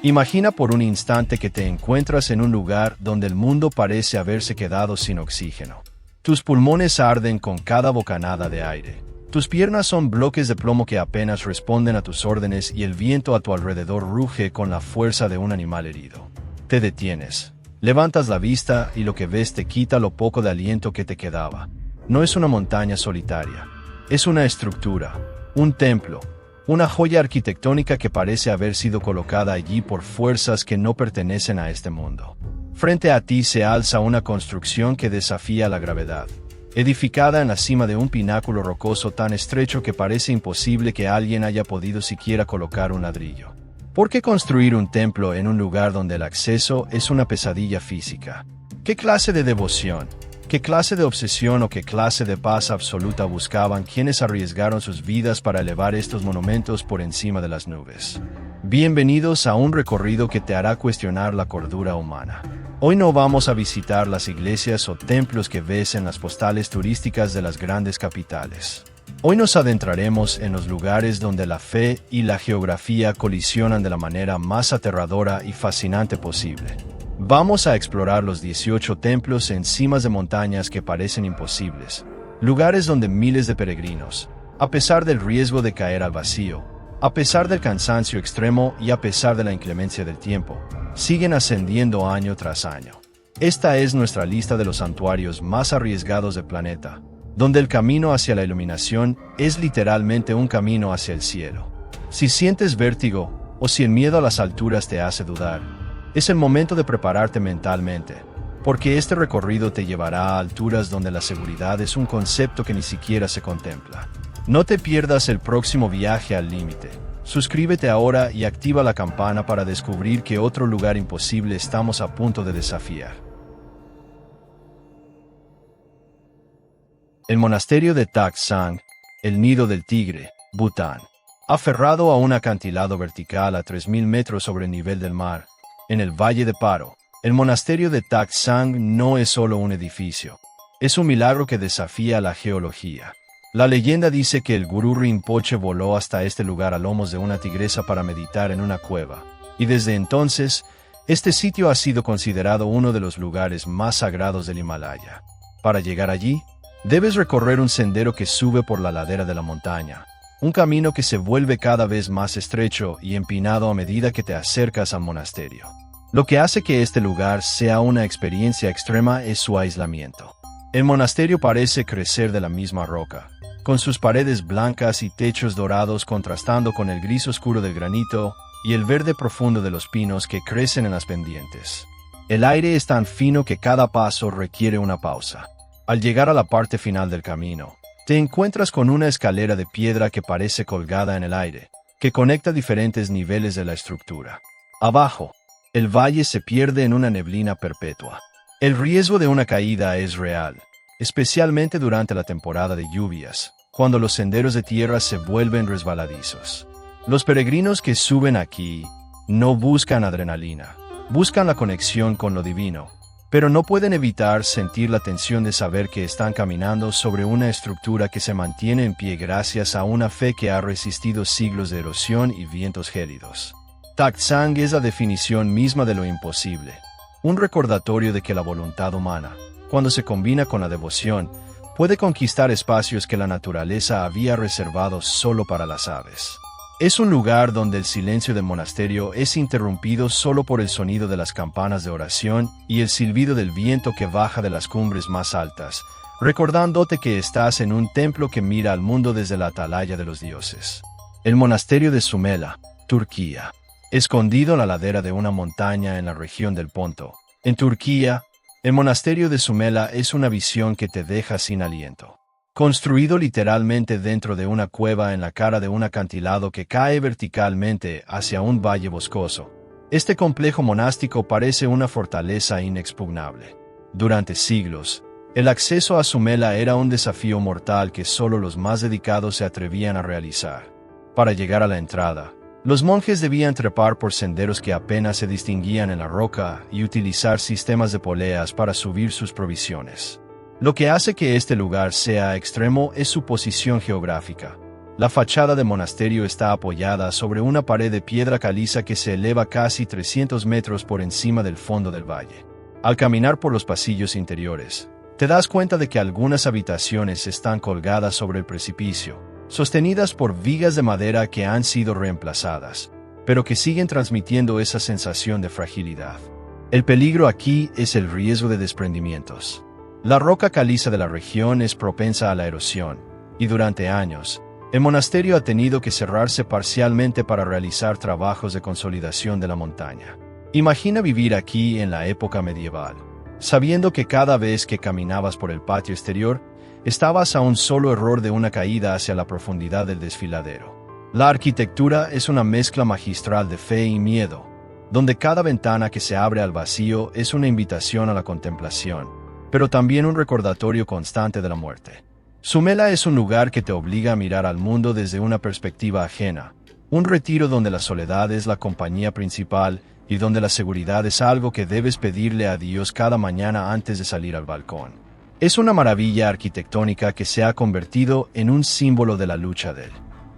Imagina por un instante que te encuentras en un lugar donde el mundo parece haberse quedado sin oxígeno. Tus pulmones arden con cada bocanada de aire. Tus piernas son bloques de plomo que apenas responden a tus órdenes y el viento a tu alrededor ruge con la fuerza de un animal herido. Te detienes. Levantas la vista y lo que ves te quita lo poco de aliento que te quedaba. No es una montaña solitaria. Es una estructura, un templo, una joya arquitectónica que parece haber sido colocada allí por fuerzas que no pertenecen a este mundo. Frente a ti se alza una construcción que desafía la gravedad, edificada en la cima de un pináculo rocoso tan estrecho que parece imposible que alguien haya podido siquiera colocar un ladrillo. ¿Por qué construir un templo en un lugar donde el acceso es una pesadilla física? ¿Qué clase de devoción? ¿Qué clase de obsesión o qué clase de paz absoluta buscaban quienes arriesgaron sus vidas para elevar estos monumentos por encima de las nubes? Bienvenidos a un recorrido que te hará cuestionar la cordura humana. Hoy no vamos a visitar las iglesias o templos que ves en las postales turísticas de las grandes capitales. Hoy nos adentraremos en los lugares donde la fe y la geografía colisionan de la manera más aterradora y fascinante posible. Vamos a explorar los 18 templos en cimas de montañas que parecen imposibles, lugares donde miles de peregrinos, a pesar del riesgo de caer al vacío, a pesar del cansancio extremo y a pesar de la inclemencia del tiempo, siguen ascendiendo año tras año. Esta es nuestra lista de los santuarios más arriesgados del planeta, donde el camino hacia la iluminación es literalmente un camino hacia el cielo. Si sientes vértigo o si el miedo a las alturas te hace dudar, es el momento de prepararte mentalmente, porque este recorrido te llevará a alturas donde la seguridad es un concepto que ni siquiera se contempla. No te pierdas el próximo viaje al límite. Suscríbete ahora y activa la campana para descubrir qué otro lugar imposible estamos a punto de desafiar. El monasterio de Tak Sang, el nido del tigre, Bután. Aferrado a un acantilado vertical a 3.000 metros sobre el nivel del mar, en el Valle de Paro, el monasterio de Tak Sang no es solo un edificio. Es un milagro que desafía la geología. La leyenda dice que el gurú Rinpoche voló hasta este lugar a lomos de una tigresa para meditar en una cueva, y desde entonces, este sitio ha sido considerado uno de los lugares más sagrados del Himalaya. Para llegar allí, debes recorrer un sendero que sube por la ladera de la montaña, un camino que se vuelve cada vez más estrecho y empinado a medida que te acercas al monasterio. Lo que hace que este lugar sea una experiencia extrema es su aislamiento. El monasterio parece crecer de la misma roca, con sus paredes blancas y techos dorados contrastando con el gris oscuro del granito y el verde profundo de los pinos que crecen en las pendientes. El aire es tan fino que cada paso requiere una pausa. Al llegar a la parte final del camino, te encuentras con una escalera de piedra que parece colgada en el aire, que conecta diferentes niveles de la estructura. Abajo, el valle se pierde en una neblina perpetua. El riesgo de una caída es real, especialmente durante la temporada de lluvias, cuando los senderos de tierra se vuelven resbaladizos. Los peregrinos que suben aquí no buscan adrenalina, buscan la conexión con lo divino, pero no pueden evitar sentir la tensión de saber que están caminando sobre una estructura que se mantiene en pie gracias a una fe que ha resistido siglos de erosión y vientos gélidos. Tak Sang es la definición misma de lo imposible, un recordatorio de que la voluntad humana, cuando se combina con la devoción, puede conquistar espacios que la naturaleza había reservado solo para las aves. Es un lugar donde el silencio del monasterio es interrumpido solo por el sonido de las campanas de oración y el silbido del viento que baja de las cumbres más altas, recordándote que estás en un templo que mira al mundo desde la atalaya de los dioses. El monasterio de Sumela, Turquía. Escondido en la ladera de una montaña en la región del Ponto, en Turquía, el monasterio de Sumela es una visión que te deja sin aliento. Construido literalmente dentro de una cueva en la cara de un acantilado que cae verticalmente hacia un valle boscoso, este complejo monástico parece una fortaleza inexpugnable. Durante siglos, el acceso a Sumela era un desafío mortal que solo los más dedicados se atrevían a realizar. Para llegar a la entrada, los monjes debían trepar por senderos que apenas se distinguían en la roca y utilizar sistemas de poleas para subir sus provisiones. Lo que hace que este lugar sea extremo es su posición geográfica. La fachada del monasterio está apoyada sobre una pared de piedra caliza que se eleva casi 300 metros por encima del fondo del valle. Al caminar por los pasillos interiores, te das cuenta de que algunas habitaciones están colgadas sobre el precipicio, sostenidas por vigas de madera que han sido reemplazadas, pero que siguen transmitiendo esa sensación de fragilidad. El peligro aquí es el riesgo de desprendimientos. La roca caliza de la región es propensa a la erosión, y durante años, el monasterio ha tenido que cerrarse parcialmente para realizar trabajos de consolidación de la montaña. Imagina vivir aquí en la época medieval, sabiendo que cada vez que caminabas por el patio exterior, estabas a un solo error de una caída hacia la profundidad del desfiladero. La arquitectura es una mezcla magistral de fe y miedo, donde cada ventana que se abre al vacío es una invitación a la contemplación, pero también un recordatorio constante de la muerte. Sumela es un lugar que te obliga a mirar al mundo desde una perspectiva ajena, un retiro donde la soledad es la compañía principal y donde la seguridad es algo que debes pedirle a Dios cada mañana antes de salir al balcón. Es una maravilla arquitectónica que se ha convertido en un símbolo de la lucha del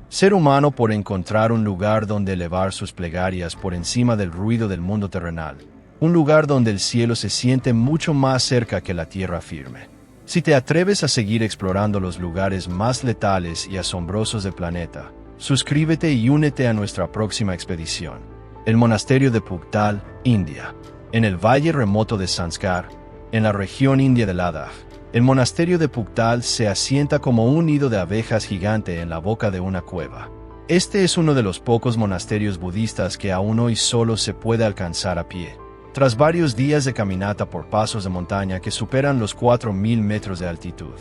ser humano por encontrar un lugar donde elevar sus plegarias por encima del ruido del mundo terrenal, un lugar donde el cielo se siente mucho más cerca que la tierra firme. Si te atreves a seguir explorando los lugares más letales y asombrosos del planeta, suscríbete y únete a nuestra próxima expedición. El monasterio de Bhuktal, India. En el valle remoto de Sanskar, en la región india de Ladakh, el monasterio de Bhuktal se asienta como un nido de abejas gigante en la boca de una cueva. Este es uno de los pocos monasterios budistas que aún hoy solo se puede alcanzar a pie, tras varios días de caminata por pasos de montaña que superan los 4.000 metros de altitud.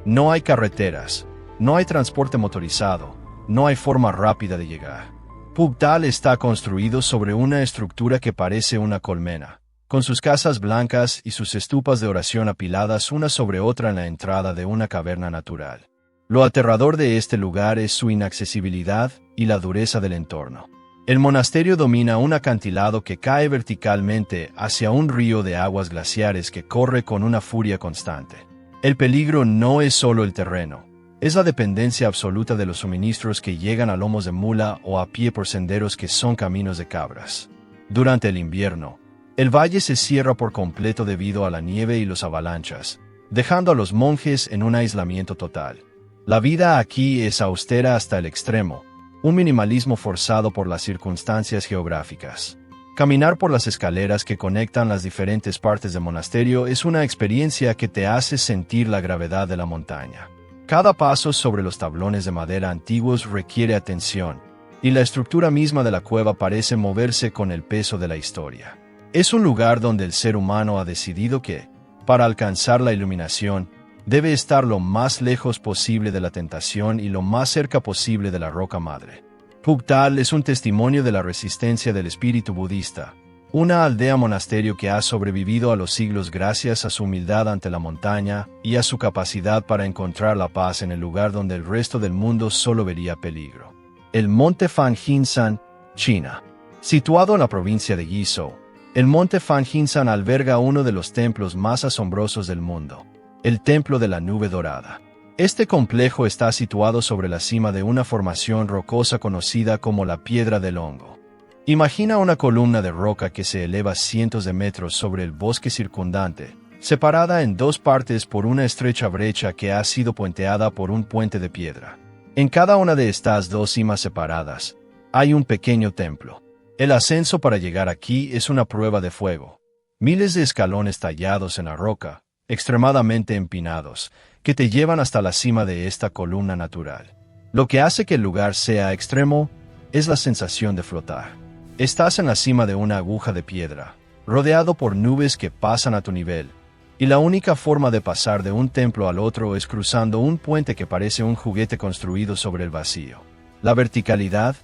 No hay carreteras, no hay transporte motorizado, no hay forma rápida de llegar. Bhuktal está construido sobre una estructura que parece una colmena, con sus casas blancas y sus estupas de oración apiladas una sobre otra en la entrada de una caverna natural. Lo aterrador de este lugar es su inaccesibilidad y la dureza del entorno. El monasterio domina un acantilado que cae verticalmente hacia un río de aguas glaciares que corre con una furia constante. El peligro no es solo el terreno, es la dependencia absoluta de los suministros que llegan a lomos de mula o a pie por senderos que son caminos de cabras. Durante el invierno, el valle se cierra por completo debido a la nieve y las avalanchas, dejando a los monjes en un aislamiento total. La vida aquí es austera hasta el extremo, un minimalismo forzado por las circunstancias geográficas. Caminar por las escaleras que conectan las diferentes partes del monasterio es una experiencia que te hace sentir la gravedad de la montaña. Cada paso sobre los tablones de madera antiguos requiere atención, y la estructura misma de la cueva parece moverse con el peso de la historia. Es un lugar donde el ser humano ha decidido que, para alcanzar la iluminación, debe estar lo más lejos posible de la tentación y lo más cerca posible de la roca madre. Bhuktal es un testimonio de la resistencia del espíritu budista, una aldea monasterio que ha sobrevivido a los siglos gracias a su humildad ante la montaña y a su capacidad para encontrar la paz en el lugar donde el resto del mundo solo vería peligro. El monte Fanjinsan, China. Situado en la provincia de Guizhou, el monte Fanjinsan alberga uno de los templos más asombrosos del mundo, el Templo de la Nube Dorada. Este complejo está situado sobre la cima de una formación rocosa conocida como la Piedra del Hongo. Imagina una columna de roca que se eleva cientos de metros sobre el bosque circundante, separada en dos partes por una estrecha brecha que ha sido puenteada por un puente de piedra. En cada una de estas dos cimas separadas, hay un pequeño templo. El ascenso para llegar aquí es una prueba de fuego. Miles de escalones tallados en la roca, extremadamente empinados, que te llevan hasta la cima de esta columna natural. Lo que hace que el lugar sea extremo es la sensación de flotar. Estás en la cima de una aguja de piedra, rodeado por nubes que pasan a tu nivel, y la única forma de pasar de un templo al otro es cruzando un puente que parece un juguete construido sobre el vacío. La verticalidad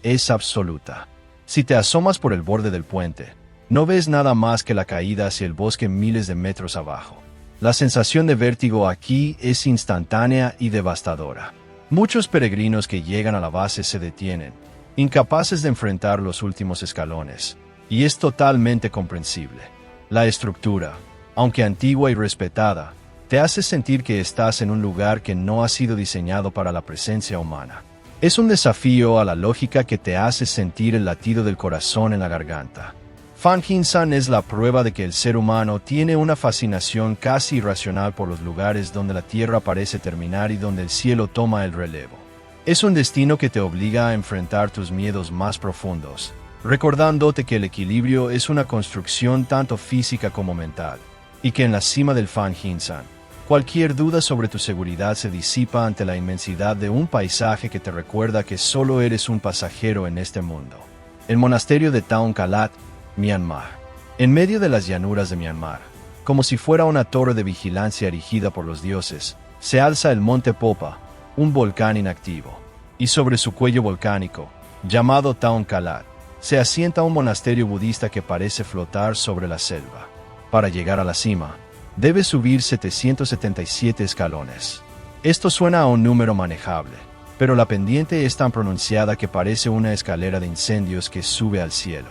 es absoluta. Si te asomas por el borde del puente, no ves nada más que la caída hacia el bosque miles de metros abajo. La sensación de vértigo aquí es instantánea y devastadora. Muchos peregrinos que llegan a la base se detienen, incapaces de enfrentar los últimos escalones, y es totalmente comprensible. La estructura, aunque antigua y respetada, te hace sentir que estás en un lugar que no ha sido diseñado para la presencia humana. Es un desafío a la lógica que te hace sentir el latido del corazón en la garganta. Fan Hinsan es la prueba de que el ser humano tiene una fascinación casi irracional por los lugares donde la tierra parece terminar y donde el cielo toma el relevo. Es un destino que te obliga a enfrentar tus miedos más profundos, recordándote que el equilibrio es una construcción tanto física como mental, y que en la cima del Fan Hinsan, cualquier duda sobre tu seguridad se disipa ante la inmensidad de un paisaje que te recuerda que solo eres un pasajero en este mundo. El monasterio de Taon Kalat, Myanmar. En medio de las llanuras de Myanmar, como si fuera una torre de vigilancia erigida por los dioses, se alza el monte Popa, un volcán inactivo, y sobre su cuello volcánico, llamado Taon Kalat, se asienta un monasterio budista que parece flotar sobre la selva. Para llegar a la cima, debes subir 777 escalones. Esto suena a un número manejable, pero la pendiente es tan pronunciada que parece una escalera de incendios que sube al cielo.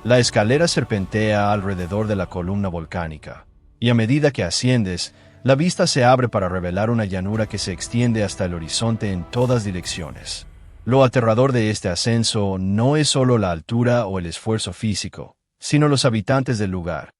La escalera serpentea alrededor de la columna volcánica, y a medida que asciendes, la vista se abre para revelar una llanura que se extiende hasta el horizonte en todas direcciones. Lo aterrador de este ascenso no es solo la altura o el esfuerzo físico, sino los habitantes del lugar.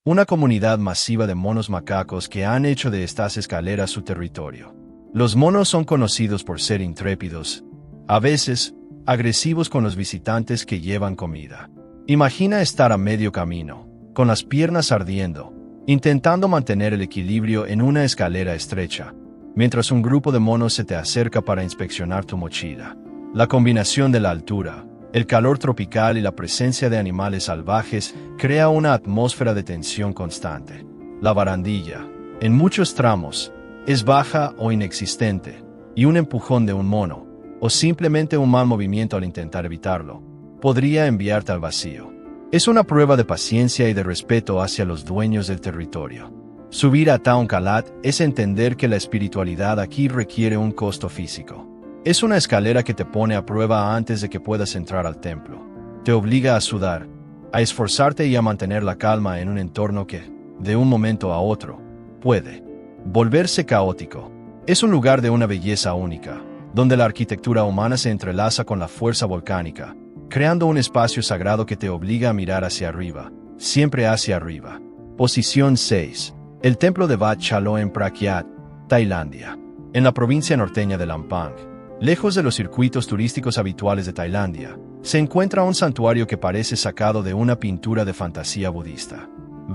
Una comunidad masiva de monos macacos que han hecho de estas escaleras su territorio. Los monos son conocidos por ser intrépidos, a veces agresivos con los visitantes que llevan comida. Imagina estar a medio camino, con las piernas ardiendo, intentando mantener el equilibrio en una escalera estrecha, mientras un grupo de monos se te acerca para inspeccionar tu mochila. La combinación de la altura, el calor tropical y la presencia de animales salvajes crea una atmósfera de tensión constante. La barandilla, en muchos tramos, es baja o inexistente, y un empujón de un mono, o simplemente un mal movimiento al intentar evitarlo, podría enviarte al vacío. Es una prueba de paciencia y de respeto hacia los dueños del territorio. Subir a Taon Kalat es entender que la espiritualidad aquí requiere un costo físico. Es una escalera que te pone a prueba antes de que puedas entrar al templo. Te obliga a sudar, a esforzarte y a mantener la calma en un entorno que, de un momento a otro, puede volverse caótico. Es un lugar de una belleza única, donde la arquitectura humana se entrelaza con la fuerza volcánica, creando un espacio sagrado que te obliga a mirar hacia arriba, siempre hacia arriba. Posición 6. El templo de Wat Chaloen Prakyat, Tailandia. En la provincia norteña de Lampang, lejos de los circuitos turísticos habituales de Tailandia, se encuentra un santuario que parece sacado de una pintura de fantasía budista.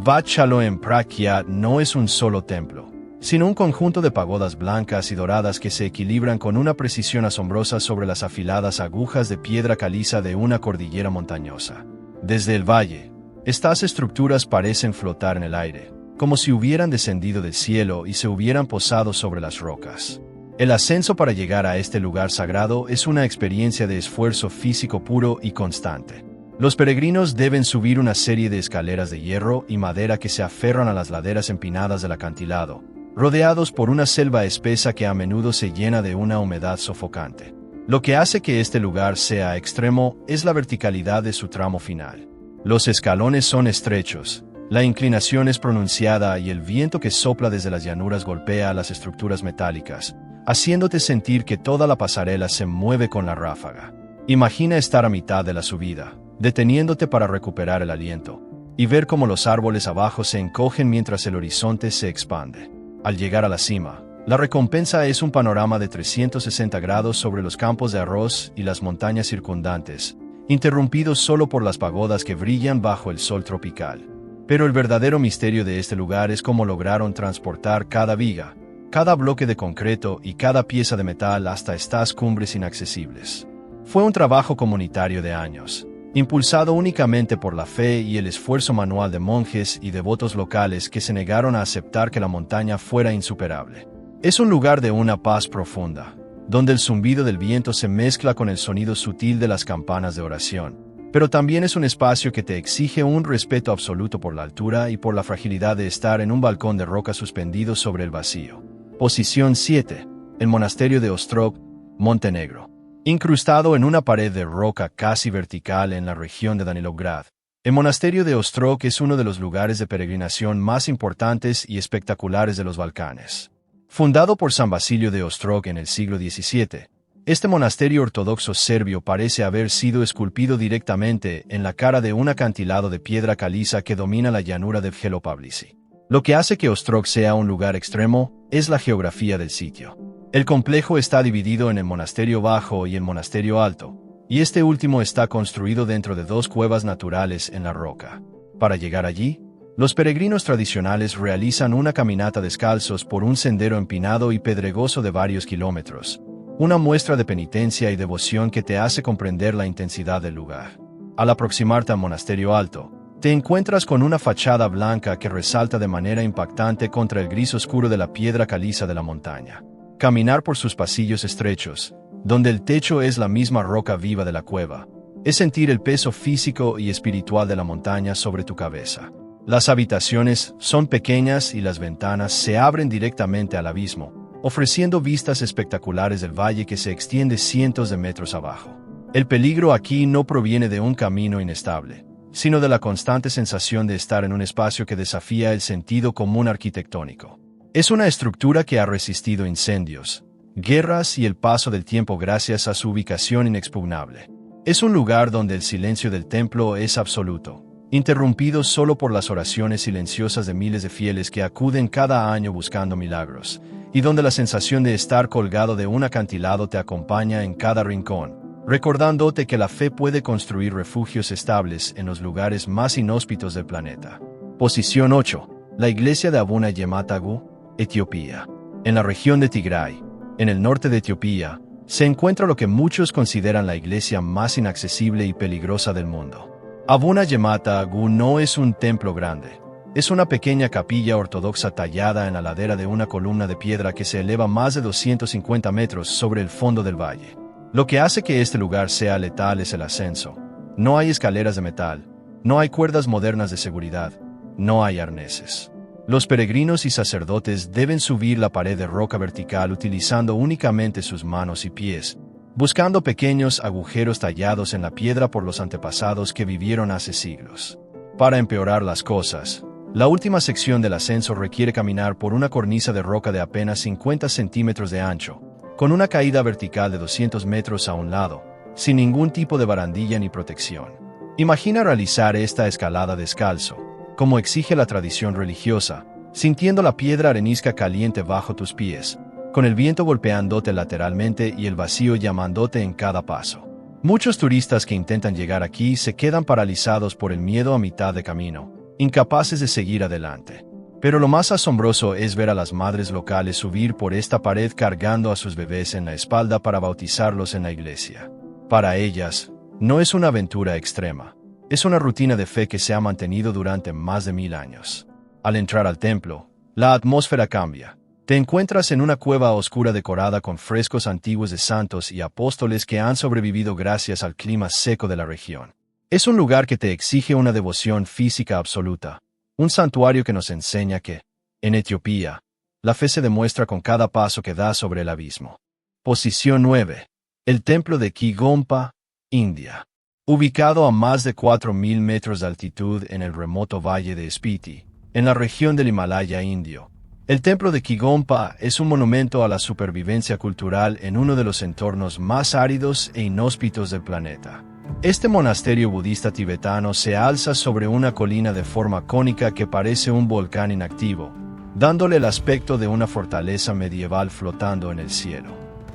Wat Chaloen Prakyat no es un solo templo, sino un conjunto de pagodas blancas y doradas que se equilibran con una precisión asombrosa sobre las afiladas agujas de piedra caliza de una cordillera montañosa. Desde el valle, estas estructuras parecen flotar en el aire, como si hubieran descendido del cielo y se hubieran posado sobre las rocas. El ascenso para llegar a este lugar sagrado es una experiencia de esfuerzo físico puro y constante. Los peregrinos deben subir una serie de escaleras de hierro y madera que se aferran a las laderas empinadas del acantilado, rodeados por una selva espesa que a menudo se llena de una humedad sofocante. Lo que hace que este lugar sea extremo es la verticalidad de su tramo final. Los escalones son estrechos, la inclinación es pronunciada y el viento que sopla desde las llanuras golpea las estructuras metálicas, haciéndote sentir que toda la pasarela se mueve con la ráfaga. Imagina estar a mitad de la subida, deteniéndote para recuperar el aliento, y ver cómo los árboles abajo se encogen mientras el horizonte se expande. Al llegar a la cima, la recompensa es un panorama de 360 grados sobre los campos de arroz y las montañas circundantes, interrumpidos solo por las pagodas que brillan bajo el sol tropical. Pero el verdadero misterio de este lugar es cómo lograron transportar cada viga, cada bloque de concreto y cada pieza de metal hasta estas cumbres inaccesibles. Fue un trabajo comunitario de años, impulsado únicamente por la fe y el esfuerzo manual de monjes y devotos locales que se negaron a aceptar que la montaña fuera insuperable. Es un lugar de una paz profunda, donde el zumbido del viento se mezcla con el sonido sutil de las campanas de oración, pero también es un espacio que te exige un respeto absoluto por la altura y por la fragilidad de estar en un balcón de roca suspendido sobre el vacío. Posición 7. El monasterio de Ostrog, Montenegro. Incrustado en una pared de roca casi vertical en la región de Danilograd, el monasterio de Ostrog es uno de los lugares de peregrinación más importantes y espectaculares de los Balcanes. Fundado por San Basilio de Ostrog en el siglo XVII, Este monasterio ortodoxo serbio parece haber sido esculpido directamente en la cara de un acantilado de piedra caliza que domina la llanura de Mjelopavici. Lo que hace que Ostrog sea un lugar extremo es la geografía del sitio. El complejo está dividido en el monasterio bajo y el monasterio alto, y este último está construido dentro de dos cuevas naturales en la roca. Para llegar allí, los peregrinos tradicionales realizan una caminata descalzos por un sendero empinado y pedregoso de varios kilómetros, una muestra de penitencia y devoción que te hace comprender la intensidad del lugar. Al aproximarte al monasterio alto, te encuentras con una fachada blanca que resalta de manera impactante contra el gris oscuro de la piedra caliza de la montaña. Caminar por sus pasillos estrechos, donde el techo es la misma roca viva de la cueva, es sentir el peso físico y espiritual de la montaña sobre tu cabeza. Las habitaciones son pequeñas y las ventanas se abren directamente al abismo, ofreciendo vistas espectaculares del valle que se extiende cientos de metros abajo. El peligro aquí no proviene de un camino inestable, sino de la constante sensación de estar en un espacio que desafía el sentido común arquitectónico. Es una estructura que ha resistido incendios, guerras y el paso del tiempo gracias a su ubicación inexpugnable. Es un lugar donde el silencio del templo es absoluto, interrumpido solo por las oraciones silenciosas de miles de fieles que acuden cada año buscando milagros, y donde la sensación de estar colgado de un acantilado te acompaña en cada rincón, recordándote que la fe puede construir refugios estables en los lugares más inhóspitos del planeta. Posición 8. La iglesia de Abuna Yematagu, Etiopía. En la región de Tigray, en el norte de Etiopía, se encuentra lo que muchos consideran la iglesia más inaccesible y peligrosa del mundo. Abuna Yematagu no es un templo grande. Es una pequeña capilla ortodoxa tallada en la ladera de una columna de piedra que se eleva más de 250 metros sobre el fondo del valle. Lo que hace que este lugar sea letal es el ascenso. No hay escaleras de metal, no hay cuerdas modernas de seguridad, no hay arneses. Los peregrinos y sacerdotes deben subir la pared de roca vertical utilizando únicamente sus manos y pies, buscando pequeños agujeros tallados en la piedra por los antepasados que vivieron hace siglos. Para empeorar las cosas, la última sección del ascenso requiere caminar por una cornisa de roca de apenas 50 centímetros de ancho, con una caída vertical de 200 metros a un lado, sin ningún tipo de barandilla ni protección. Imagina realizar esta escalada descalzo, como exige la tradición religiosa, sintiendo la piedra arenisca caliente bajo tus pies, con el viento golpeándote lateralmente y el vacío llamándote en cada paso. Muchos turistas que intentan llegar aquí se quedan paralizados por el miedo a mitad de camino, incapaces de seguir adelante. Pero lo más asombroso es ver a las madres locales subir por esta pared cargando a sus bebés en la espalda para bautizarlos en la iglesia. Para ellas, no es una aventura extrema, es una rutina de fe que se ha mantenido durante más de 1000 años. Al entrar al templo, la atmósfera cambia. Te encuentras en una cueva oscura decorada con frescos antiguos de santos y apóstoles que han sobrevivido gracias al clima seco de la región. Es un lugar que te exige una devoción física absoluta. Un santuario que nos enseña que, en Etiopía, la fe se demuestra con cada paso que das sobre el abismo. Posición 9. El templo de Kigompa, India. Ubicado a más de 4.000 metros de altitud en el remoto valle de Spiti, en la región del Himalaya indio, el templo de Kigompa es un monumento a la supervivencia cultural en uno de los entornos más áridos e inhóspitos del planeta. Este monasterio budista tibetano se alza sobre una colina de forma cónica que parece un volcán inactivo, dándole el aspecto de una fortaleza medieval flotando en el cielo.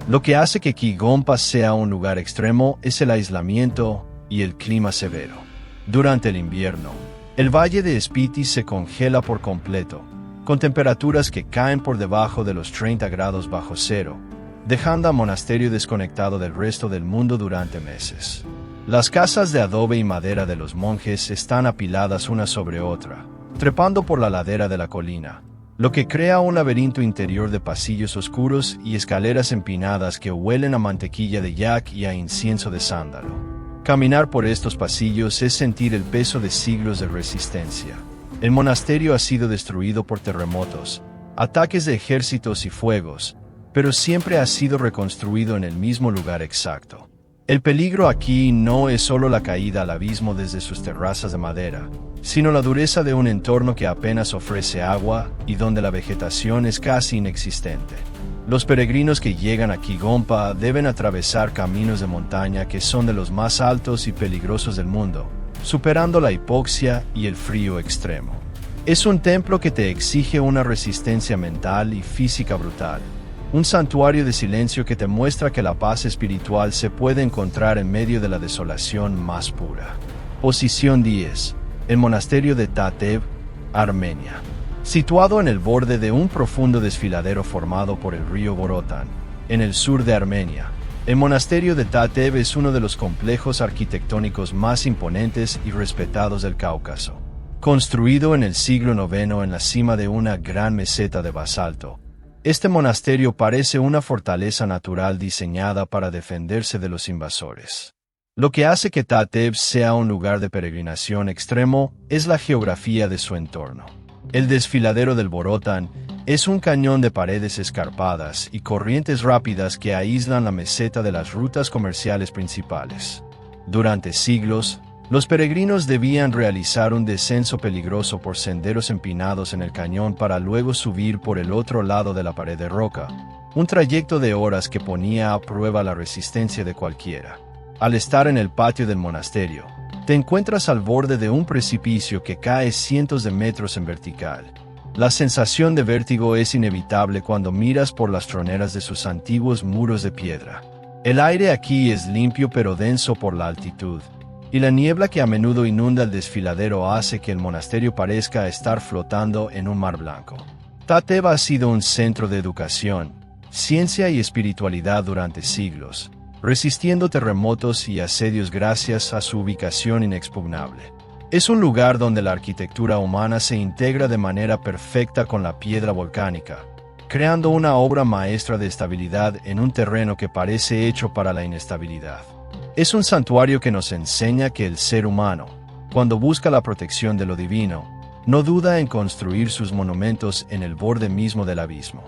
Lo que hace que Kigompa sea un lugar extremo es el aislamiento y el clima severo. Durante el invierno, el valle de Spiti se congela por completo, con temperaturas que caen por debajo de los 30 grados bajo cero, dejando al monasterio desconectado del resto del mundo durante meses. Las casas de adobe y madera de los monjes están apiladas una sobre otra, trepando por la ladera de la colina, lo que crea un laberinto interior de pasillos oscuros y escaleras empinadas que huelen a mantequilla de yak y a incienso de sándalo. Caminar por estos pasillos es sentir el peso de siglos de resistencia. El monasterio ha sido destruido por terremotos, ataques de ejércitos y fuegos, pero siempre ha sido reconstruido en el mismo lugar exacto. El peligro aquí no es solo la caída al abismo desde sus terrazas de madera, sino la dureza de un entorno que apenas ofrece agua y donde la vegetación es casi inexistente. Los peregrinos que llegan a Kigompa deben atravesar caminos de montaña que son de los más altos y peligrosos del mundo, superando la hipoxia y el frío extremo. Es un templo que te exige una resistencia mental y física brutal. Un santuario de silencio que te muestra que la paz espiritual se puede encontrar en medio de la desolación más pura. Posición 10. El monasterio de Tatev, Armenia. Situado en el borde de un profundo desfiladero formado por el río Borotan, en el sur de Armenia, el monasterio de Tatev es uno de los complejos arquitectónicos más imponentes y respetados del Cáucaso. Construido en el siglo IX en la cima de una gran meseta de basalto, este monasterio parece una fortaleza natural diseñada para defenderse de los invasores. Lo que hace que Tatev sea un lugar de peregrinación extremo es la geografía de su entorno. El desfiladero del Borotan es un cañón de paredes escarpadas y corrientes rápidas que aíslan la meseta de las rutas comerciales principales. Durante siglos, los peregrinos debían realizar un descenso peligroso por senderos empinados en el cañón para luego subir por el otro lado de la pared de roca, un trayecto de horas que ponía a prueba la resistencia de cualquiera. Al estar en el patio del monasterio, te encuentras al borde de un precipicio que cae cientos de metros en vertical. La sensación de vértigo es inevitable cuando miras por las troneras de sus antiguos muros de piedra. El aire aquí es limpio pero denso por la altitud, y la niebla que a menudo inunda el desfiladero hace que el monasterio parezca estar flotando en un mar blanco. Tatev ha sido un centro de educación, ciencia y espiritualidad durante siglos, resistiendo terremotos y asedios gracias a su ubicación inexpugnable. Es un lugar donde la arquitectura humana se integra de manera perfecta con la piedra volcánica, creando una obra maestra de estabilidad en un terreno que parece hecho para la inestabilidad. Es un santuario que nos enseña que el ser humano, cuando busca la protección de lo divino, no duda en construir sus monumentos en el borde mismo del abismo.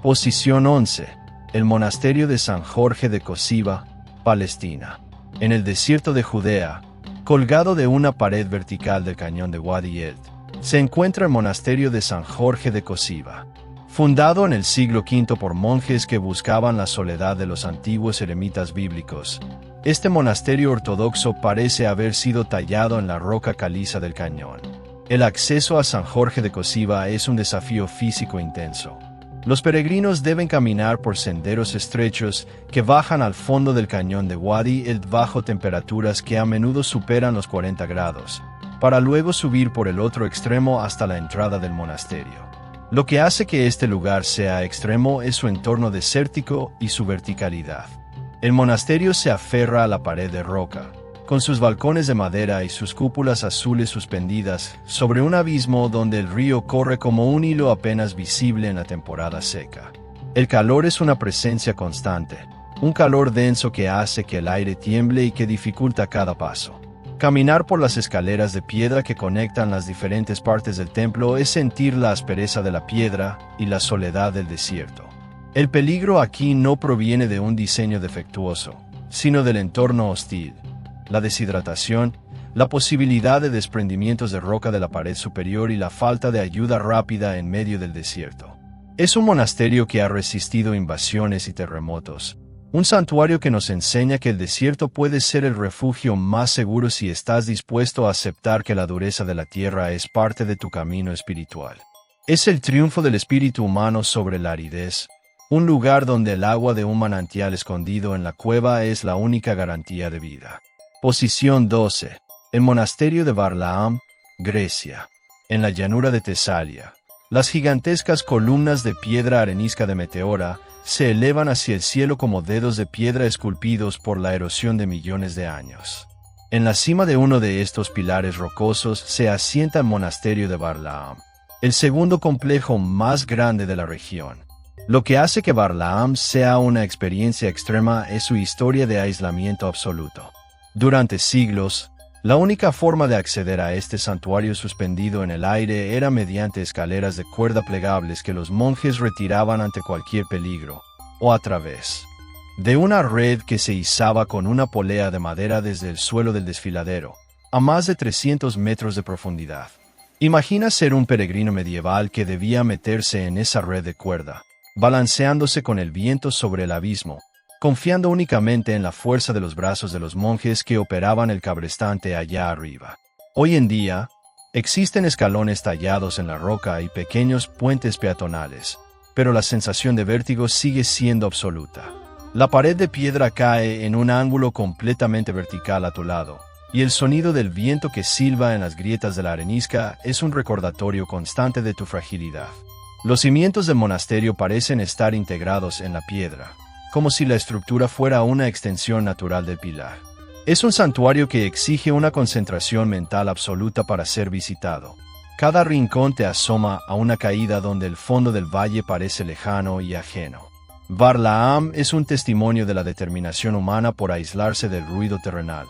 Posición 11. El monasterio de San Jorge de Kosiva, Palestina. En el desierto de Judea, colgado de una pared vertical del cañón de Wadi Eld, se encuentra el monasterio de San Jorge de Kosiva. Fundado en el siglo V por monjes que buscaban la soledad de los antiguos eremitas bíblicos, este monasterio ortodoxo parece haber sido tallado en la roca caliza del cañón. El acceso a San Jorge de Kosiva es un desafío físico intenso. Los peregrinos deben caminar por senderos estrechos que bajan al fondo del cañón de Wadi Eld bajo temperaturas que a menudo superan los 40 grados, para luego subir por el otro extremo hasta la entrada del monasterio. Lo que hace que este lugar sea extremo es su entorno desértico y su verticalidad. El monasterio se aferra a la pared de roca, con sus balcones de madera y sus cúpulas azules suspendidas sobre un abismo donde el río corre como un hilo apenas visible en la temporada seca. El calor es una presencia constante, un calor denso que hace que el aire tiemble y que dificulta cada paso. Caminar por las escaleras de piedra que conectan las diferentes partes del templo es sentir la aspereza de la piedra y la soledad del desierto. El peligro aquí no proviene de un diseño defectuoso, sino del entorno hostil. La deshidratación, la posibilidad de desprendimientos de roca de la pared superior y la falta de ayuda rápida en medio del desierto. Es un monasterio que ha resistido invasiones y terremotos, un santuario que nos enseña que el desierto puede ser el refugio más seguro si estás dispuesto a aceptar que la dureza de la tierra es parte de tu camino espiritual. Es el triunfo del espíritu humano sobre la aridez, un lugar donde el agua de un manantial escondido en la cueva es la única garantía de vida. Posición 12. El monasterio de Barlaam, Grecia. En la llanura de Tesalia, las gigantescas columnas de piedra arenisca de Meteora se elevan hacia el cielo como dedos de piedra esculpidos por la erosión de millones de años. En la cima de uno de estos pilares rocosos se asienta el monasterio de Barlaam, el segundo complejo más grande de la región. Lo que hace que Barlaam sea una experiencia extrema es su historia de aislamiento absoluto. Durante siglos, la única forma de acceder a este santuario suspendido en el aire era mediante escaleras de cuerda plegables que los monjes retiraban ante cualquier peligro, o a través de una red que se izaba con una polea de madera desde el suelo del desfiladero, a más de 300 metros de profundidad. Imagina ser un peregrino medieval que debía meterse en esa red de cuerda, balanceándose con el viento sobre el abismo, confiando únicamente en la fuerza de los brazos de los monjes que operaban el cabrestante allá arriba. Hoy en día, existen escalones tallados en la roca y pequeños puentes peatonales, pero la sensación de vértigo sigue siendo absoluta. La pared de piedra cae en un ángulo completamente vertical a tu lado, y el sonido del viento que silba en las grietas de la arenisca es un recordatorio constante de tu fragilidad. Los cimientos del monasterio parecen estar integrados en la piedra, como si la estructura fuera una extensión natural del pilar. Es un santuario que exige una concentración mental absoluta para ser visitado. Cada rincón te asoma a una caída donde el fondo del valle parece lejano y ajeno. Bar-Laam es un testimonio de la determinación humana por aislarse del ruido terrenal.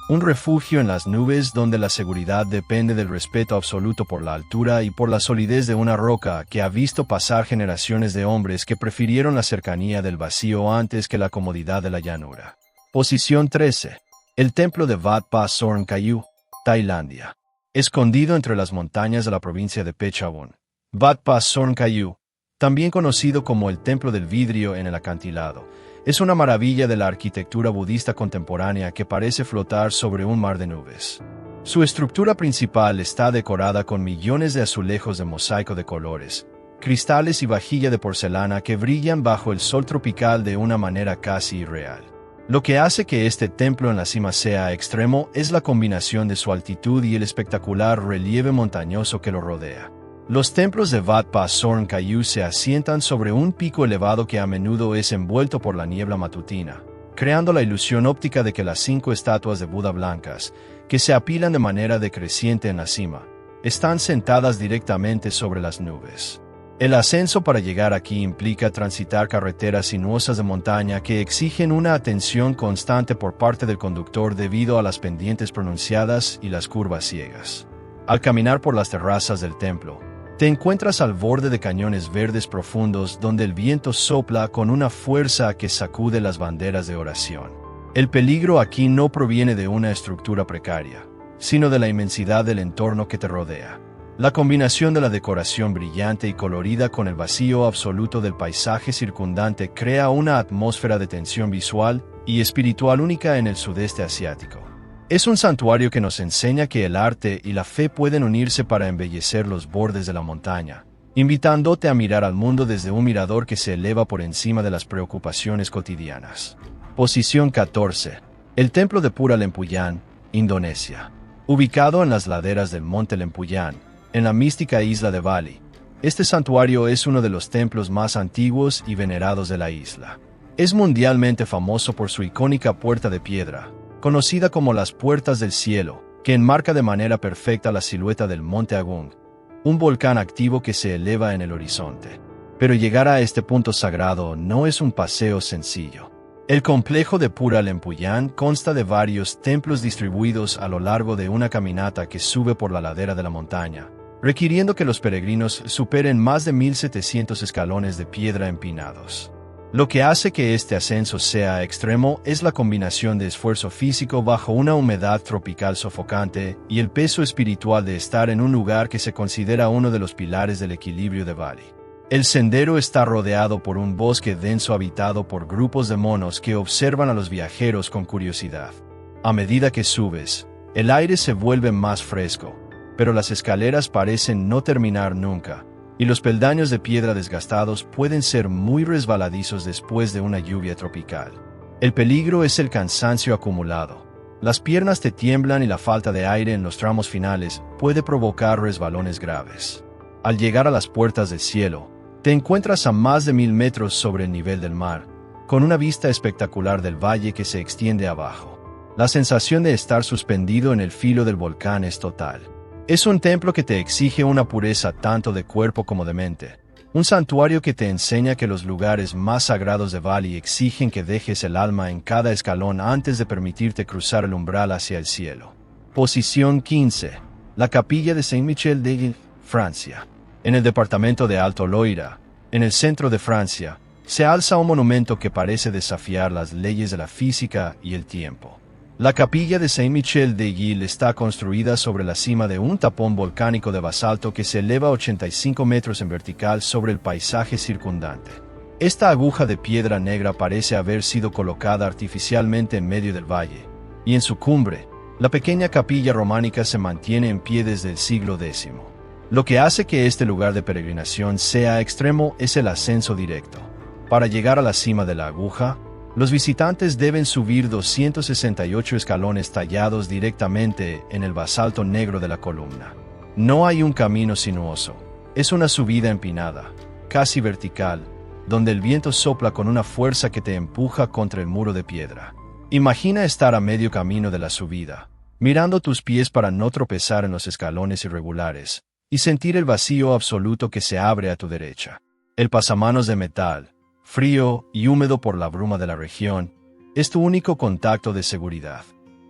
Un refugio en las nubes donde la seguridad depende del respeto absoluto por la altura y por la solidez de una roca que ha visto pasar generaciones de hombres que prefirieron la cercanía del vacío antes que la comodidad de la llanura. Posición 13. El templo de Wat Pa Sorn Kayu, Tailandia. Escondido entre las montañas de la provincia de Phetchabun. Wat Pa Sorn Kayu, también conocido como el Templo del Vidrio en el acantilado, es una maravilla de la arquitectura budista contemporánea que parece flotar sobre un mar de nubes. Su estructura principal está decorada con millones de azulejos de mosaico de colores, cristales y vajilla de porcelana que brillan bajo el sol tropical de una manera casi irreal. Lo que hace que este templo en la cima sea extremo es la combinación de su altitud y el espectacular relieve montañoso que lo rodea. Los templos de Wat Pa Sorn Kayu se asientan sobre un pico elevado que a menudo es envuelto por la niebla matutina, creando la ilusión óptica de que las 5 estatuas de Buda blancas, que se apilan de manera decreciente en la cima, están sentadas directamente sobre las nubes. El ascenso para llegar aquí implica transitar carreteras sinuosas de montaña que exigen una atención constante por parte del conductor debido a las pendientes pronunciadas y las curvas ciegas. Al caminar por las terrazas del templo, te encuentras al borde de cañones verdes profundos donde el viento sopla con una fuerza que sacude las banderas de oración. El peligro aquí no proviene de una estructura precaria, sino de la inmensidad del entorno que te rodea. La combinación de la decoración brillante y colorida con el vacío absoluto del paisaje circundante crea una atmósfera de tensión visual y espiritual única en el sudeste asiático. Es un santuario que nos enseña que el arte y la fe pueden unirse para embellecer los bordes de la montaña, invitándote a mirar al mundo desde un mirador que se eleva por encima de las preocupaciones cotidianas. Posición 14. El Templo de Pura Lempuyan, Indonesia. Ubicado en las laderas del Monte Lempuyan, en la mística isla de Bali, este santuario es uno de los templos más antiguos y venerados de la isla. Es mundialmente famoso por su icónica puerta de piedra, conocida como las Puertas del Cielo, que enmarca de manera perfecta la silueta del Monte Agung, un volcán activo que se eleva en el horizonte. Pero llegar a este punto sagrado no es un paseo sencillo. El complejo de Pura Lempuyan consta de varios templos distribuidos a lo largo de una caminata que sube por la ladera de la montaña, requiriendo que los peregrinos superen más de 1.700 escalones de piedra empinados. Lo que hace que este ascenso sea extremo es la combinación de esfuerzo físico bajo una humedad tropical sofocante y el peso espiritual de estar en un lugar que se considera uno de los pilares del equilibrio de Bali. El sendero está rodeado por un bosque denso habitado por grupos de monos que observan a los viajeros con curiosidad. A medida que subes, el aire se vuelve más fresco, pero las escaleras parecen no terminar nunca, y los peldaños de piedra desgastados pueden ser muy resbaladizos después de una lluvia tropical. El peligro es el cansancio acumulado. Las piernas te tiemblan y la falta de aire en los tramos finales puede provocar resbalones graves. Al llegar a las Puertas del Cielo, te encuentras a más de 1.000 metros sobre el nivel del mar, con una vista espectacular del valle que se extiende abajo. La sensación de estar suspendido en el filo del volcán es total. Es un templo que te exige una pureza tanto de cuerpo como de mente. Un santuario que te enseña que los lugares más sagrados de Bali exigen que dejes el alma en cada escalón antes de permitirte cruzar el umbral hacia el cielo. Posición 15. La Capilla de Saint-Michel de Gil, Francia. En el departamento de Alto Loira, en el centro de Francia, se alza un monumento que parece desafiar las leyes de la física y el tiempo. La capilla de Saint-Michel de Gil está construida sobre la cima de un tapón volcánico de basalto que se eleva 85 metros en vertical sobre el paisaje circundante. Esta aguja de piedra negra parece haber sido colocada artificialmente en medio del valle, y en su cumbre, la pequeña capilla románica se mantiene en pie desde el siglo X. Lo que hace que este lugar de peregrinación sea extremo es el ascenso directo. Para llegar a la cima de la aguja, los visitantes deben subir 268 escalones tallados directamente en el basalto negro de la columna. No hay un camino sinuoso, es una subida empinada, casi vertical, donde el viento sopla con una fuerza que te empuja contra el muro de piedra. Imagina estar a medio camino de la subida, mirando tus pies para no tropezar en los escalones irregulares, y sentir el vacío absoluto que se abre a tu derecha. El pasamanos de metal, frío y húmedo por la bruma de la región, es tu único contacto de seguridad.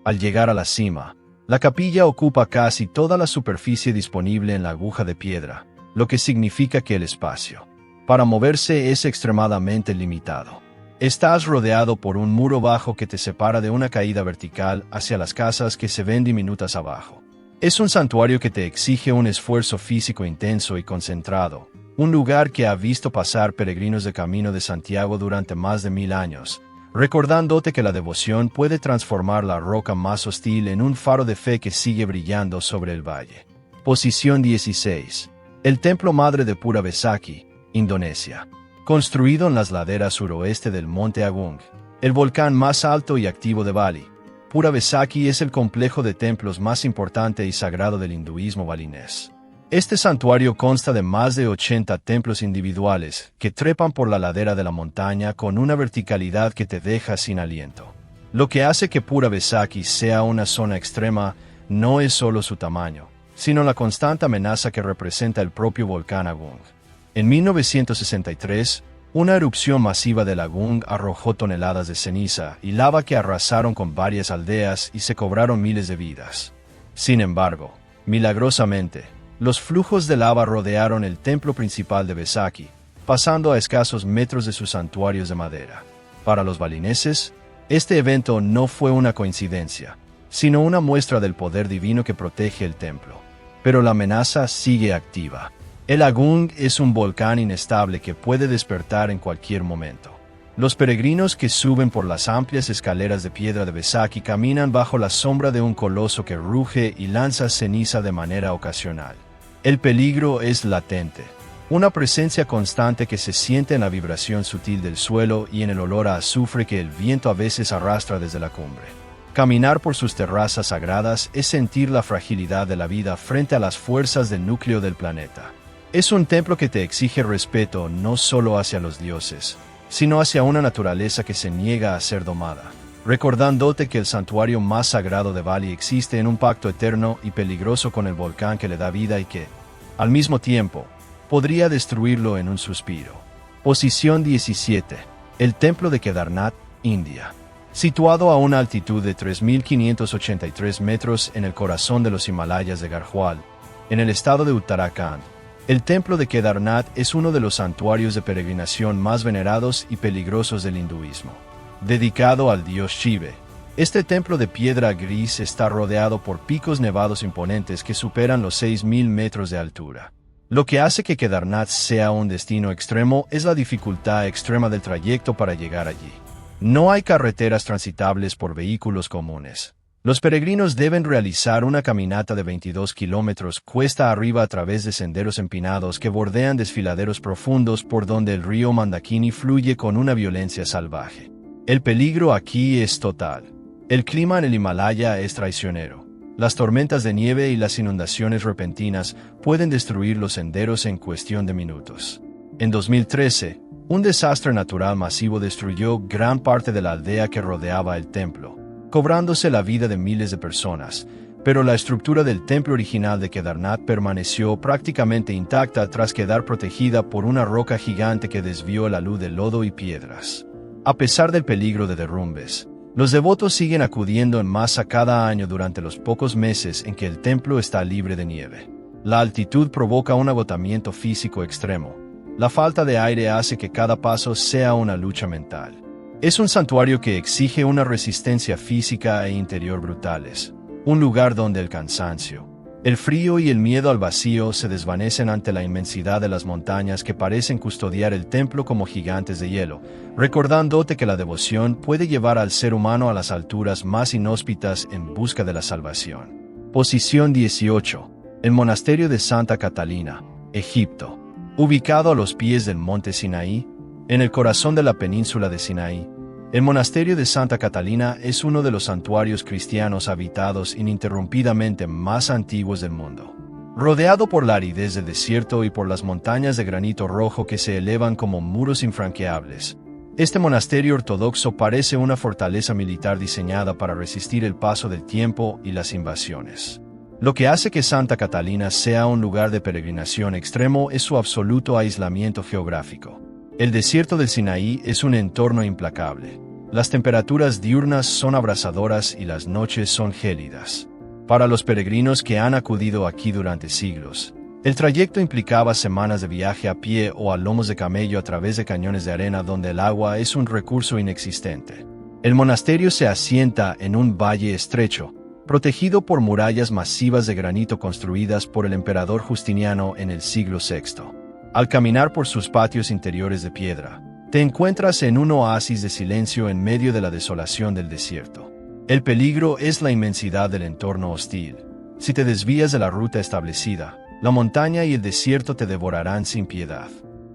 Al llegar a la cima, la capilla ocupa casi toda la superficie disponible en la aguja de piedra, lo que significa que el espacio para moverse es extremadamente limitado. Estás rodeado por un muro bajo que te separa de una caída vertical hacia las casas que se ven diminutas abajo. Es un santuario que te exige un esfuerzo físico intenso y concentrado, un lugar que ha visto pasar peregrinos de Camino de Santiago durante más de 1000 años, recordándote que la devoción puede transformar la roca más hostil en un faro de fe que sigue brillando sobre el valle. Posición 16. El Templo Madre de Pura Besaki, Indonesia. Construido en las laderas suroeste del Monte Agung, el volcán más alto y activo de Bali, Pura Besaki es el complejo de templos más importante y sagrado del hinduismo balinés. Este santuario consta de más de 80 templos individuales que trepan por la ladera de la montaña con una verticalidad que te deja sin aliento. Lo que hace que Pura Besaki sea una zona extrema no es solo su tamaño, sino la constante amenaza que representa el propio volcán Agung. En 1963, una erupción masiva del Agung arrojó toneladas de ceniza y lava que arrasaron con varias aldeas y se cobraron miles de vidas. Sin embargo, milagrosamente, los flujos de lava rodearon el templo principal de Besaki, pasando a escasos metros de sus santuarios de madera. Para los balineses, este evento no fue una coincidencia, sino una muestra del poder divino que protege el templo. Pero la amenaza sigue activa. El Agung es un volcán inestable que puede despertar en cualquier momento. Los peregrinos que suben por las amplias escaleras de piedra de Besaki caminan bajo la sombra de un coloso que ruge y lanza ceniza de manera ocasional. El peligro es latente, una presencia constante que se siente en la vibración sutil del suelo y en el olor a azufre que el viento a veces arrastra desde la cumbre. Caminar por sus terrazas sagradas es sentir la fragilidad de la vida frente a las fuerzas del núcleo del planeta. Es un templo que te exige respeto no solo hacia los dioses, sino hacia una naturaleza que se niega a ser domada, recordándote que el santuario más sagrado de Bali existe en un pacto eterno y peligroso con el volcán que le da vida y que, al mismo tiempo, podría destruirlo en un suspiro. Posición 17. El Templo de Kedarnath, India. Situado a una altitud de 3.583 metros en el corazón de los Himalayas de Garhwal, en el estado de Uttarakhand, el Templo de Kedarnath es uno de los santuarios de peregrinación más venerados y peligrosos del hinduismo. Dedicado al dios Shiva, este templo de piedra gris está rodeado por picos nevados imponentes que superan los 6.000 metros de altura. Lo que hace que Kedarnath sea un destino extremo es la dificultad extrema del trayecto para llegar allí. No hay carreteras transitables por vehículos comunes. Los peregrinos deben realizar una caminata de 22 kilómetros cuesta arriba a través de senderos empinados que bordean desfiladeros profundos por donde el río Mandakini fluye con una violencia salvaje. El peligro aquí es total. El clima en el Himalaya es traicionero. Las tormentas de nieve y las inundaciones repentinas pueden destruir los senderos en cuestión de minutos. En 2013, un desastre natural masivo destruyó gran parte de la aldea que rodeaba el templo, cobrándose la vida de miles de personas, pero la estructura del templo original de Kedarnath permaneció prácticamente intacta tras quedar protegida por una roca gigante que desvió la luz de lodo y piedras. A pesar del peligro de derrumbes, los devotos siguen acudiendo en masa cada año durante los pocos meses en que el templo está libre de nieve. La altitud provoca un agotamiento físico extremo. La falta de aire hace que cada paso sea una lucha mental. Es un santuario que exige una resistencia física e interior brutales, un lugar donde el cansancio, El frío y el miedo al vacío se desvanecen ante la inmensidad de las montañas que parecen custodiar el templo como gigantes de hielo, recordándote que la devoción puede llevar al ser humano a las alturas más inhóspitas en busca de la salvación. Posición 18. El monasterio de Santa Catalina, Egipto. Ubicado a los pies del monte Sinaí, en el corazón de la península de Sinaí, el monasterio de Santa Catalina es uno de los santuarios cristianos habitados ininterrumpidamente más antiguos del mundo. Rodeado por la aridez del desierto y por las montañas de granito rojo que se elevan como muros infranqueables, este monasterio ortodoxo parece una fortaleza militar diseñada para resistir el paso del tiempo y las invasiones. Lo que hace que Santa Catalina sea un lugar de peregrinación extremo es su absoluto aislamiento geográfico. El desierto del Sinaí es un entorno implacable. Las temperaturas diurnas son abrasadoras y las noches son gélidas. Para los peregrinos que han acudido aquí durante siglos, el trayecto implicaba semanas de viaje a pie o a lomos de camello a través de cañones de arena donde el agua es un recurso inexistente. El monasterio se asienta en un valle estrecho, protegido por murallas masivas de granito construidas por el emperador Justiniano en el siglo VI. Al caminar por sus patios interiores de piedra, te encuentras en un oasis de silencio en medio de la desolación del desierto. El peligro es la inmensidad del entorno hostil. Si te desvías de la ruta establecida, la montaña y el desierto te devorarán sin piedad.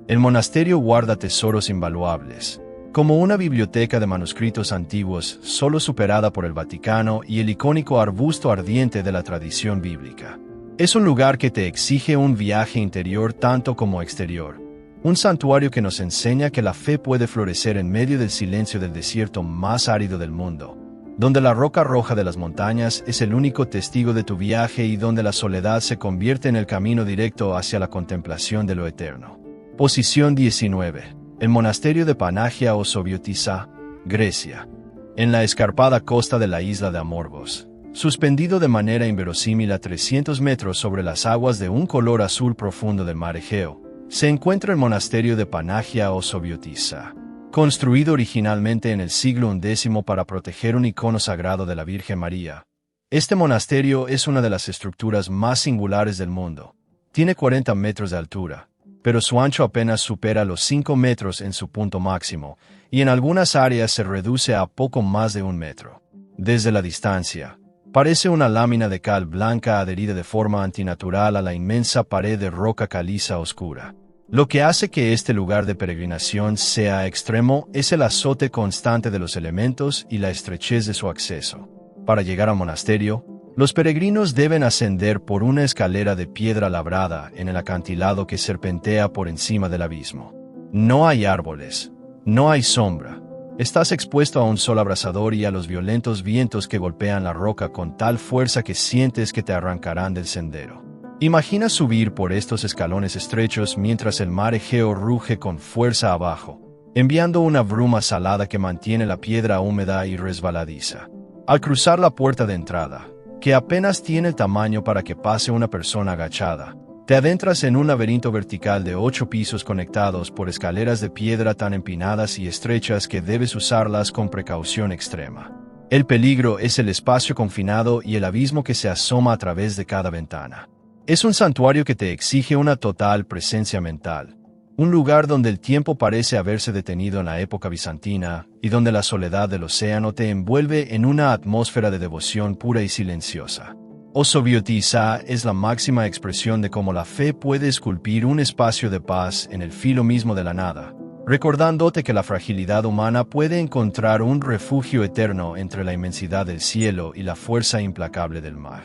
El monasterio guarda tesoros invaluables, como una biblioteca de manuscritos antiguos solo superada por el Vaticano y el icónico arbusto ardiente de la tradición bíblica. Es un lugar que te exige un viaje interior tanto como exterior. Un santuario que nos enseña que la fe puede florecer en medio del silencio del desierto más árido del mundo, donde la roca roja de las montañas es el único testigo de tu viaje y donde la soledad se convierte en el camino directo hacia la contemplación de lo eterno. Posición 19. El monasterio de Panagia o Sobiotissa, Grecia. En la escarpada costa de la isla de Amorgos, suspendido de manera inverosímil a 300 metros sobre las aguas de un color azul profundo del mar Egeo, se encuentra el monasterio de Panagia o Sobiotissa. Construido originalmente en el siglo X para proteger un icono sagrado de la Virgen María, este monasterio es una de las estructuras más singulares del mundo. Tiene 40 metros de altura, pero su ancho apenas supera los 5 metros en su punto máximo, y en algunas áreas se reduce a poco más de 1 metro. Desde la distancia, parece una lámina de cal blanca adherida de forma antinatural a la inmensa pared de roca caliza oscura. Lo que hace que este lugar de peregrinación sea extremo es el azote constante de los elementos y la estrechez de su acceso. Para llegar al monasterio, los peregrinos deben ascender por una escalera de piedra labrada en el acantilado que serpentea por encima del abismo. No hay árboles, no hay sombra. Estás expuesto a un sol abrasador y a los violentos vientos que golpean la roca con tal fuerza que sientes que te arrancarán del sendero. Imagina subir por estos escalones estrechos mientras el mar Egeo ruge con fuerza abajo, enviando una bruma salada que mantiene la piedra húmeda y resbaladiza. Al cruzar la puerta de entrada, que apenas tiene el tamaño para que pase una persona agachada, te adentras en un laberinto vertical de 8 pisos conectados por escaleras de piedra tan empinadas y estrechas que debes usarlas con precaución extrema. El peligro es el espacio confinado y el abismo que se asoma a través de cada ventana. Es un santuario que te exige una total presencia mental, un lugar donde el tiempo parece haberse detenido en la época bizantina y donde la soledad del océano te envuelve en una atmósfera de devoción pura y silenciosa. Sobiotissa es la máxima expresión de cómo la fe puede esculpir un espacio de paz en el filo mismo de la nada, recordándote que la fragilidad humana puede encontrar un refugio eterno entre la inmensidad del cielo y la fuerza implacable del mar.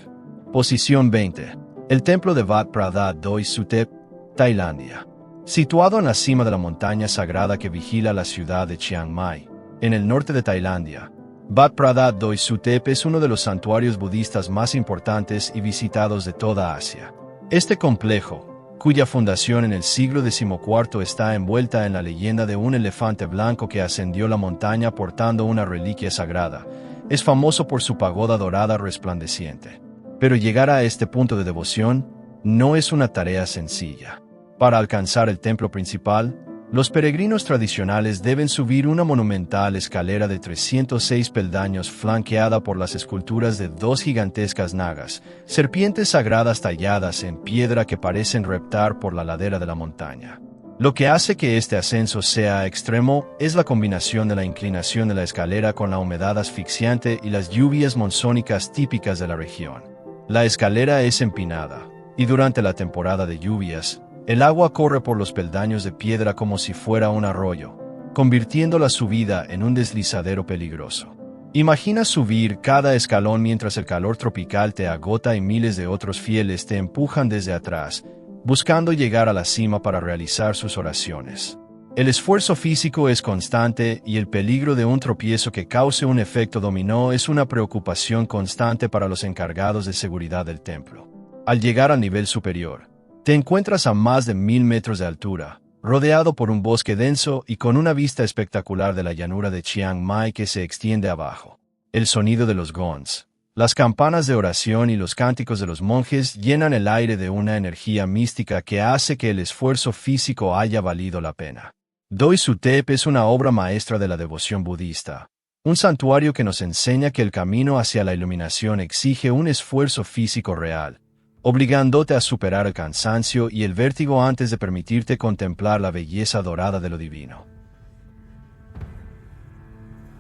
Posición 20. El templo de Wat Phra Doi Suthep, Tailandia. Situado en la cima de la montaña sagrada que vigila la ciudad de Chiang Mai, en el norte de Tailandia, Wat Phra Doi Suthep es uno de los santuarios budistas más importantes y visitados de toda Asia. Este complejo, cuya fundación en el siglo XIV está envuelta en la leyenda de un elefante blanco que ascendió la montaña portando una reliquia sagrada, es famoso por su pagoda dorada resplandeciente. Pero llegar a este punto de devoción no es una tarea sencilla. Para alcanzar el templo principal, Los peregrinos tradicionales deben subir una monumental escalera de 306 peldaños flanqueada por las esculturas de dos gigantescas nagas, serpientes sagradas talladas en piedra que parecen reptar por la ladera de la montaña. Lo que hace que este ascenso sea extremo es la combinación de la inclinación de la escalera con la humedad asfixiante y las lluvias monzónicas típicas de la región. La escalera es empinada, y durante la temporada de lluvias, el agua corre por los peldaños de piedra como si fuera un arroyo, convirtiendo la subida en un deslizadero peligroso. Imagina subir cada escalón mientras el calor tropical te agota y miles de otros fieles te empujan desde atrás, buscando llegar a la cima para realizar sus oraciones. El esfuerzo físico es constante y el peligro de un tropiezo que cause un efecto dominó es una preocupación constante para los encargados de seguridad del templo. Al llegar al nivel superior, te encuentras a más de 1000 metros de altura, rodeado por un bosque denso y con una vista espectacular de la llanura de Chiang Mai que se extiende abajo. El sonido de los gongs, las campanas de oración y los cánticos de los monjes llenan el aire de una energía mística que hace que el esfuerzo físico haya valido la pena. Doi Suthep es una obra maestra de la devoción budista, un santuario que nos enseña que el camino hacia la iluminación exige un esfuerzo físico real, obligándote a superar el cansancio y el vértigo antes de permitirte contemplar la belleza dorada de lo divino.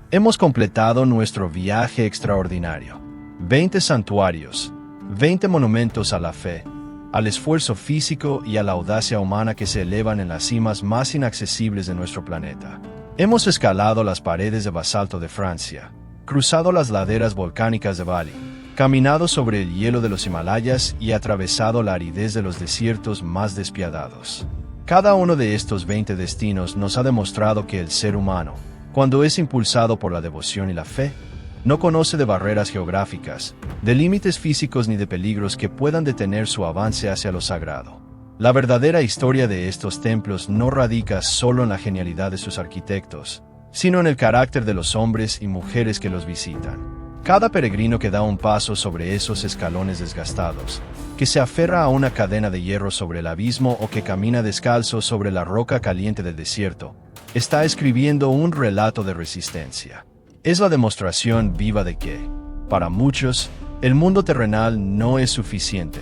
Hemos completado nuestro viaje extraordinario. 20 santuarios, 20 monumentos a la fe, al esfuerzo físico y a la audacia humana que se elevan en las cimas más inaccesibles de nuestro planeta. Hemos escalado las paredes de basalto de Francia, cruzado las laderas volcánicas de Bali, caminado sobre el hielo de los Himalayas y atravesado la aridez de los desiertos más despiadados. Cada uno de estos 20 destinos nos ha demostrado que el ser humano, cuando es impulsado por la devoción y la fe, no conoce de barreras geográficas, de límites físicos ni de peligros que puedan detener su avance hacia lo sagrado. La verdadera historia de estos templos no radica solo en la genialidad de sus arquitectos, sino en el carácter de los hombres y mujeres que los visitan. Cada peregrino que da un paso sobre esos escalones desgastados, que se aferra a una cadena de hierro sobre el abismo o que camina descalzo sobre la roca caliente del desierto, está escribiendo un relato de resistencia. Es la demostración viva de que, para muchos, el mundo terrenal no es suficiente.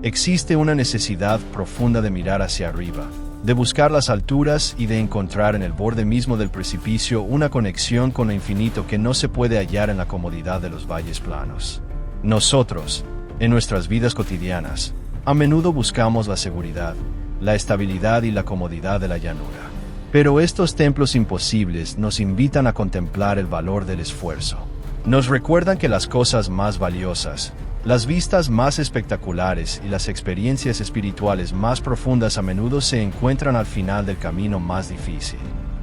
Existe una necesidad profunda de mirar hacia arriba, de buscar las alturas y de encontrar en el borde mismo del precipicio una conexión con lo infinito que no se puede hallar en la comodidad de los valles planos. Nosotros, en nuestras vidas cotidianas, a menudo buscamos la seguridad, la estabilidad y la comodidad de la llanura. Pero estos templos imposibles nos invitan a contemplar el valor del esfuerzo. Nos recuerdan que las cosas más valiosas, las vistas más espectaculares y las experiencias espirituales más profundas a menudo se encuentran al final del camino más difícil.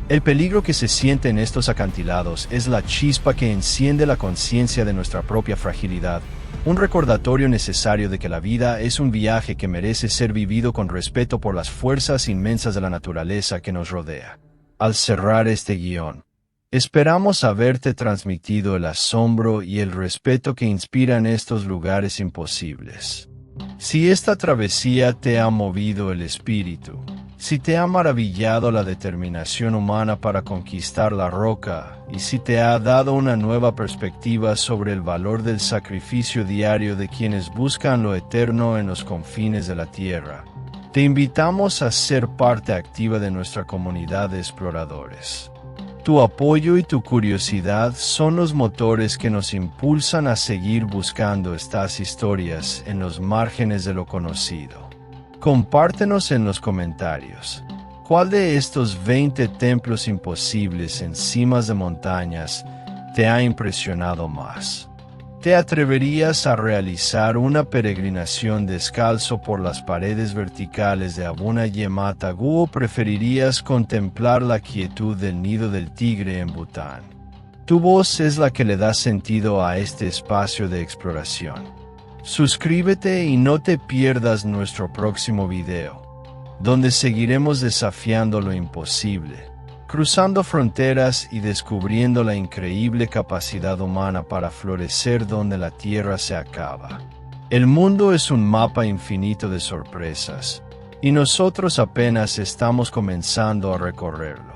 El peligro que se siente en estos acantilados es la chispa que enciende la conciencia de nuestra propia fragilidad, un recordatorio necesario de que la vida es un viaje que merece ser vivido con respeto por las fuerzas inmensas de la naturaleza que nos rodea. Al cerrar este guión, esperamos haberte transmitido el asombro y el respeto que inspiran estos lugares imposibles. Si esta travesía te ha movido el espíritu, si te ha maravillado la determinación humana para conquistar la roca, y si te ha dado una nueva perspectiva sobre el valor del sacrificio diario de quienes buscan lo eterno en los confines de la tierra, te invitamos a ser parte activa de nuestra comunidad de exploradores. Tu apoyo y tu curiosidad son los motores que nos impulsan a seguir buscando estas historias en los márgenes de lo conocido. Compártenos en los comentarios, ¿cuál de estos 20 templos imposibles en cimas de montañas te ha impresionado más? ¿Te atreverías a realizar una peregrinación descalzo por las paredes verticales de Abuna Yematagu o preferirías contemplar la quietud del nido del tigre en Bután? Tu voz es la que le da sentido a este espacio de exploración. Suscríbete y no te pierdas nuestro próximo video, donde seguiremos desafiando lo imposible, cruzando fronteras y descubriendo la increíble capacidad humana para florecer donde la tierra se acaba. El mundo es un mapa infinito de sorpresas, y nosotros apenas estamos comenzando a recorrerlo.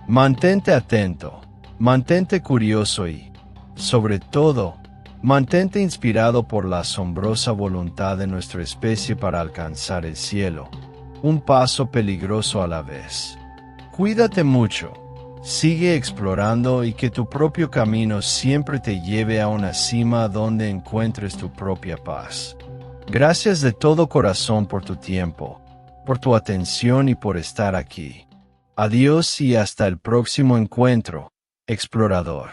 Mantente atento, mantente curioso y, sobre todo, mantente inspirado por la asombrosa voluntad de nuestra especie para alcanzar el cielo, un paso peligroso a la vez. Cuídate mucho, sigue explorando y que tu propio camino siempre te lleve a una cima donde encuentres tu propia paz. Gracias de todo corazón por tu tiempo, por tu atención y por estar aquí. Adiós y hasta el próximo encuentro, explorador.